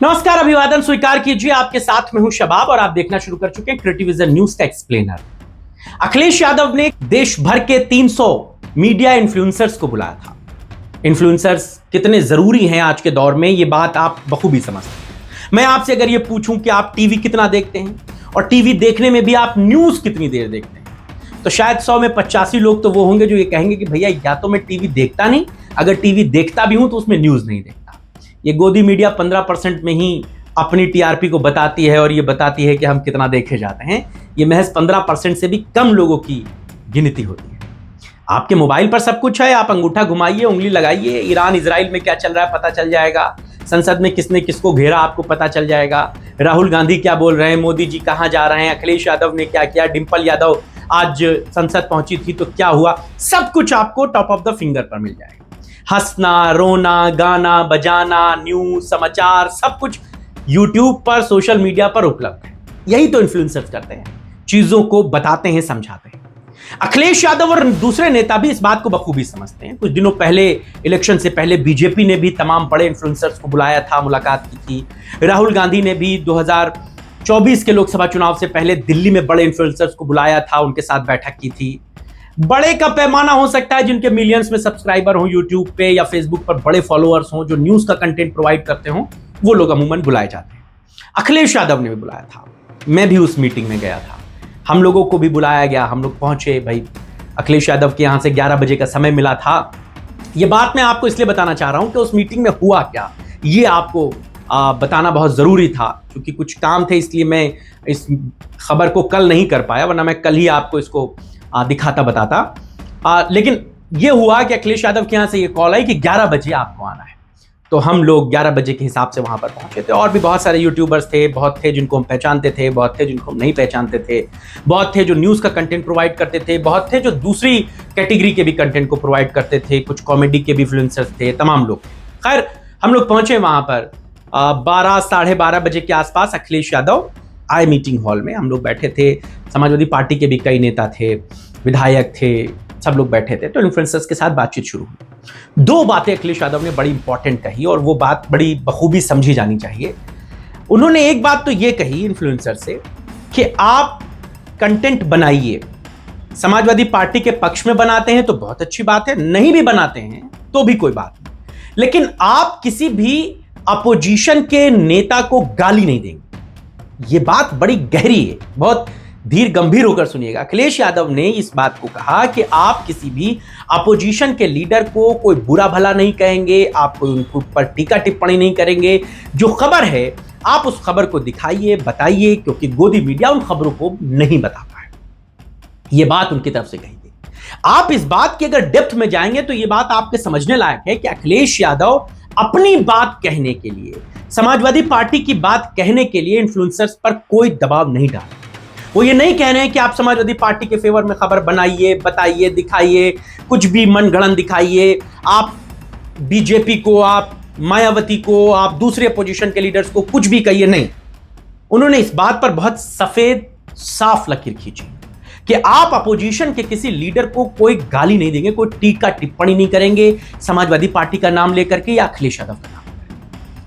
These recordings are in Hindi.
नमस्कार, अभिवादन स्वीकार कीजिए। आपके साथ में हूं शबाब और आप देखना शुरू कर चुके हैं क्रिएटिविजन न्यूज का एक्सप्लेनर। अखिलेश यादव ने देश भर के 300 मीडिया इन्फ्लुएंसर्स को बुलाया था। इन्फ्लुएंसर्स कितने जरूरी हैं आज के दौर में, ये बात आप बखूबी समझते हैं। मैं आपसे अगर ये पूछूं कि आप टीवी कितना देखते हैं और टीवी देखने में भी आप न्यूज कितनी देर देखते हैं, तो शायद 100 में 85 लोग तो वो होंगे जो ये कहेंगे कि भैया या तो मैं टीवी देखता नहीं, अगर टीवी देखता भी हूं तो उसमें न्यूज नहीं देखता। ये गोदी मीडिया 15% में ही अपनी टीआरपी को बताती है और ये बताती है कि हम कितना देखे जाते हैं। ये महज 15% से भी कम लोगों की गिनती होती है। आपके मोबाइल पर सब कुछ है, आप अंगूठा घुमाइए, उंगली लगाइए, ईरान इजराइल में क्या चल रहा है पता चल जाएगा, संसद में किसने किसको घेरा आपको पता चल जाएगा, राहुल गांधी क्या बोल रहे हैं, मोदी जी कहां जा रहे हैं, अखिलेश यादव ने क्या किया, डिंपल यादव आज संसद पहुंची थी तो क्या हुआ, सब कुछ आपको टॉप ऑफ द फिंगर पर मिल जाएगा। हंसना, रोना, गाना बजाना, न्यूज, समाचार, सब कुछ यूट्यूब पर, सोशल मीडिया पर उपलब्ध है। यही तो इन्फ्लुएंसर्स करते हैं, चीजों को बताते हैं, समझाते हैं। अखिलेश यादव और दूसरे नेता भी इस बात को बखूबी समझते हैं। कुछ दिनों पहले, इलेक्शन से पहले, बीजेपी ने भी तमाम बड़े इन्फ्लुएंसर्स को बुलाया था, मुलाकात की थी। राहुल गांधी ने भी 2024 के लोकसभा चुनाव से पहले दिल्ली में बड़े इन्फ्लुएंसर्स को बुलाया था, उनके साथ बैठक की थी। बड़े का पैमाना हो सकता है जिनके मिलियंस में सब्सक्राइबर हो यूट्यूब पे या फेसबुक पर, बड़े फॉलोअर्स हो, जो न्यूज का कंटेंट प्रोवाइड करते हो, वो लोग अमूमन बुलाए जाते हैं। अखिलेश यादव ने भी बुलाया था, मैं भी उस मीटिंग में गया था, हम लोगों को भी बुलाया गया, हम लोग पहुंचे। भाई अखिलेश यादव के यहां से 11 बजे का समय मिला था। ये बात मैं आपको इसलिए बताना चाह रहा हूं कि उस मीटिंग में हुआ क्या, ये आपको बताना बहुत जरूरी था। क्योंकि कुछ काम थे इसलिए मैं इस खबर को कल नहीं कर पाया, वरना मैं कल ही आपको इसको दिखाता बताता। लेकिन यह हुआ कि अखिलेश यादव के यहां से ये कॉल आई कि 11 बजे आपको आना है। तो हम लोग 11 बजे के हिसाब से वहां पर पहुंचे थे। और भी बहुत सारे यूट्यूबर्स थे, बहुत थे जिनको हम पहचानते थे, बहुत थे जिनको हम नहीं पहचानते थे, बहुत थे जो न्यूज का कंटेंट प्रोवाइड करते थे, बहुत थे जो दूसरी कैटेगरी के भी कंटेंट को प्रोवाइड करते थे, कुछ कॉमेडी के भी इन्फ्लुएंसर्स थे, तमाम लोग। खैर हम लोग पहुंचे वहां पर 12 साढ़े 12 बजे के आसपास अखिलेश यादव आए मीटिंग हॉल में। हम लोग बैठे थे, समाजवादी पार्टी के भी कई नेता थे, विधायक थे, सब लोग बैठे थे। तो इन्फ्लुएंसर्स के साथ बातचीत शुरू हुई। दो बातें अखिलेश यादव ने बड़ी इंपॉर्टेंट कही और वो बात बड़ी बखूबी समझी जानी चाहिए। उन्होंने एक बात तो ये कही इन्फ्लुएंसर से कि आप कंटेंट बनाइए, समाजवादी पार्टी के पक्ष में बनाते हैं तो बहुत अच्छी बात है, नहीं भी बनाते हैं तो भी कोई बात नहीं, लेकिन आप किसी भी अपोजिशन के नेता को गाली नहीं देंगे। ये बात बड़ी गहरी है, बहुत धीर गंभीर होकर सुनिएगा। अखिलेश यादव ने इस बात को कहा कि आप किसी भी अपोजिशन के लीडर को कोई बुरा भला नहीं कहेंगे, आप कोई उनके ऊपर टीका टिप्पणी नहीं करेंगे। जो खबर है आप उस खबर को दिखाइए, बताइए, क्योंकि गोदी मीडिया उन खबरों को नहीं बता पाए। ये बात उनकी तरफ से कही गई। आप इस बात की अगर डेप्थ में जाएंगे तो ये बात आपके समझने लायक है कि अखिलेश यादव अपनी बात कहने के लिए, समाजवादी पार्टी की बात कहने के लिए इन्फ्लुएंसर्स पर कोई दबाव नहीं डाल। वो ये नहीं कह रहे हैं कि आप समाजवादी पार्टी के फेवर में खबर बनाइए, बताइए, दिखाइए, कुछ भी मनगढ़ंत दिखाइए, आप बीजेपी को, आप मायावती को, आप दूसरे अपोजिशन के लीडर्स को कुछ भी कहिए। नहीं, उन्होंने इस बात पर बहुत सफेद साफ लकीर खींची कि आप अपोजिशन के किसी लीडर को कोई गाली नहीं देंगे, कोई टीका टिप्पणी नहीं करेंगे समाजवादी पार्टी का नाम लेकर के या अखिलेश यादव का नाम।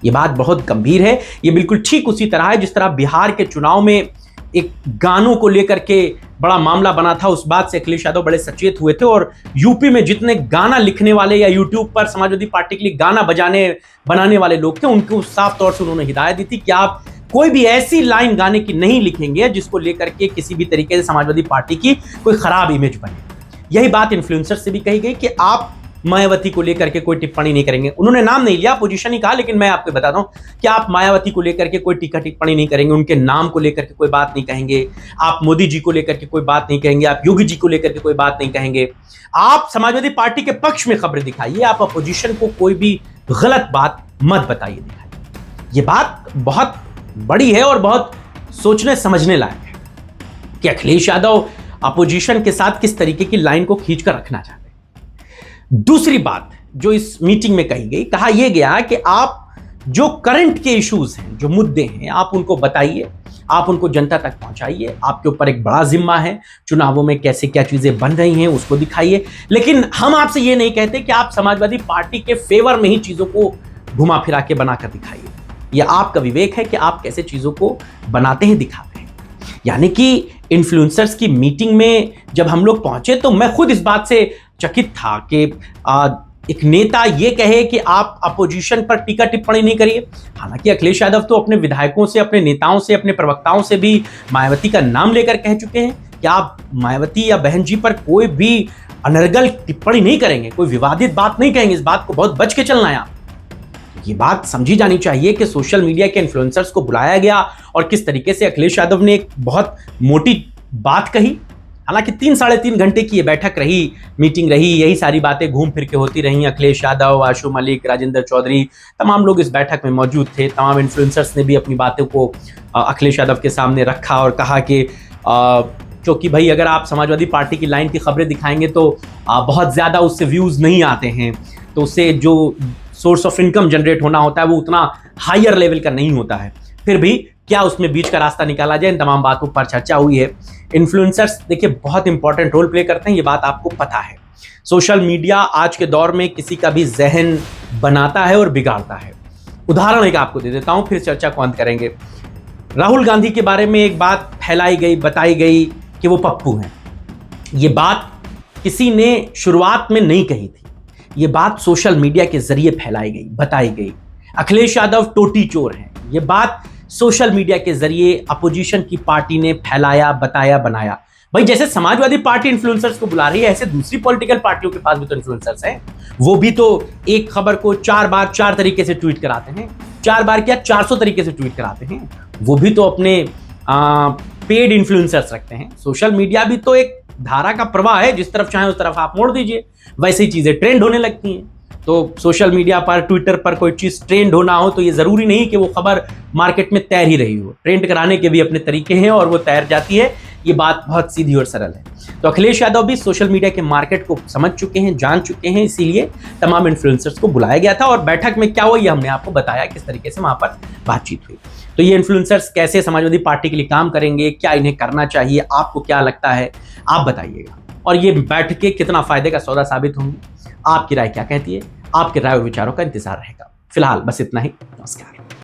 यह बात बहुत गंभीर है। यह बिल्कुल ठीक उसी तरह है जिस तरह बिहार के चुनाव में एक गानों को लेकर के बड़ा मामला बना था, उस बात से अखिलेश यादव बड़े सचेत हुए थे। और यूपी में जितने गाना लिखने वाले या यूट्यूब पर समाजवादी पार्टी के लिए गाना बनाने वाले लोग थे, उनको साफ तौर से उन्होंने हिदायत दी थी कि आप कोई भी ऐसी लाइन गाने की नहीं लिखेंगे जिसको लेकर के किसी भी तरीके से समाजवादी पार्टी की कोई खराब इमेज बने। यही बात इन्फ्लुएंसर से भी कही गई कि आप मायावती को लेकर के कोई टिप्पणी नहीं करेंगे। उन्होंने नाम नहीं लिया, पोजीशन ही कहा, लेकिन मैं आपको बताता हूं कि आप मायावती को लेकर के कोई टीका टिप्पणी नहीं करेंगे, उनके नाम को लेकर के कोई बात नहीं कहेंगे, आप मोदी जी को लेकर के कोई बात नहीं कहेंगे, आप योगी जी को लेकर के कोई बात नहीं कहेंगे। आप समाजवादी पार्टी के पक्ष में खबरें दिखाइए, आप अपोजिशन को कोई भी गलत बात मत बताइए, दिखाइए। ये बात बहुत बड़ी है और बहुत सोचने समझने लायक है कि अखिलेश यादव अपोजिशन के साथ किस तरीके की लाइन को खींचकर रखना चाहते हैं। दूसरी बात जो इस मीटिंग में कही गई, कहा यह गया कि आप जो करंट के इश्यूज हैं, जो मुद्दे हैं, आप उनको बताइए, आप उनको जनता तक पहुंचाइए। आपके ऊपर एक बड़ा जिम्मा है, चुनावों में कैसे क्या चीजें बन रही हैं उसको दिखाइए। लेकिन हम आपसे ये नहीं कहते कि आप समाजवादी पार्टी के फेवर में ही चीजों को घुमा फिरा के बनाकर दिखाइए। यह आपका विवेक है कि आप कैसे चीजों को बनाते हैं, दिखाते हैं। यानी कि इन्फ्लुएंसर्स की मीटिंग में जब हम लोग पहुंचे तो मैं खुद इस बात से चकित था कि एक नेता ये कहे कि आप अपोजिशन पर टीका टिप्पणी नहीं करिए। हालांकि अखिलेश यादव तो अपने विधायकों से, अपने नेताओं से, अपने प्रवक्ताओं से भी मायावती का नाम लेकर कह चुके हैं कि आप मायावती या बहन जी पर कोई भी अनर्गल टिप्पणी नहीं करेंगे, कोई विवादित बात नहीं कहेंगे। इस बात को बहुत बच के चलना है। ये बात समझी जानी चाहिए कि सोशल मीडिया के इन्फ्लुएंसर्स को बुलाया गया और किस तरीके से अखिलेश यादव ने एक बहुत मोटी बात कही। हालांकि 3-3.5 घंटे की ये बैठक रही, मीटिंग रही, यही सारी बातें घूम फिर के होती रही। अखिलेश यादव, आशु मलिक, राजेंद्र चौधरी, तमाम लोग इस बैठक में मौजूद थे। तमाम इन्फ्लुएंसर्स ने भी अपनी बातों को अखिलेश यादव के सामने रखा और कहा कि क्योंकि भाई अगर आप समाजवादी पार्टी की लाइन की खबरें दिखाएंगे तो बहुत ज़्यादा उससे व्यूज़ नहीं आते हैं, तो उससे जो सोर्स ऑफ इनकम जनरेट होना होता है वो उतना हायर लेवल का नहीं होता है। फिर भी क्या उसमें बीच का रास्ता निकाला जाए, इन तमाम बातों पर चर्चा हुई है। इन्फ्लुएंसर्स देखिए बहुत इंपॉर्टेंट रोल प्ले करते हैं, ये बात आपको पता है। सोशल मीडिया आज के दौर में किसी का भी जहन बनाता है और बिगाड़ता है। उदाहरण एक आपको दे देता हूं, फिर चर्चा को अंत करेंगे। राहुल गांधी के बारे में एक बात फैलाई गई, बताई गई कि वो पप्पू हैं। ये बात किसी ने शुरुआत में नहीं कही थी, ये बात सोशल मीडिया के जरिए फैलाई गई, बताई गई। अखिलेश यादव टोटी चोर हैं, ये बात सोशल मीडिया के जरिए अपोजिशन की पार्टी ने फैलाया, बताया, बनाया। भाई जैसे समाजवादी पार्टी इन्फ्लुएंसर्स को बुला रही है, ऐसे दूसरी पॉलिटिकल पार्टियों के पास भी तो इन्फ्लुएंसर्स हैं। वो भी तो एक खबर को 4 बार 4 तरीके से ट्वीट कराते हैं, 4 बार क्या 400 तरीके से ट्वीट कराते हैं। वो भी तो अपने पेड इन्फ्लुएंसर्स रखते हैं। सोशल मीडिया भी तो एक धारा का प्रवाह है, जिस तरफ चाहे उस तरफ आप मोड़ दीजिए, वैसे ही चीजें ट्रेंड होने लगती हैं। तो सोशल मीडिया पर, ट्विटर पर कोई चीज ट्रेंड होना हो तो ये जरूरी नहीं कि वो खबर मार्केट में तैर ही रही हो। ट्रेंड कराने के भी अपने तरीके हैं और वो तैर जाती है। ये बात बहुत सीधी और सरल है। तो अखिलेश यादव भी सोशल मीडिया के मार्केट को समझ चुके हैं, जान चुके हैं, इसीलिए तमाम इन्फ्लुएंसर्स को बुलाया गया था। और बैठक में क्या हुआ ये हमने आपको बताया, किस तरीके से वहां पर बातचीत हुई। तो ये इन्फ्लुएंसर्स कैसे समाजवादी पार्टी के लिए काम करेंगे, क्या इन्हें करना चाहिए, आपको क्या लगता है, आप बताइएगा। और ये बैठकें कितना फायदे का सौदा साबित होंगी, आपकी राय क्या कहती है? आपके राय और विचारों का इंतजार रहेगा। फिलहाल बस इतना ही। नमस्कार।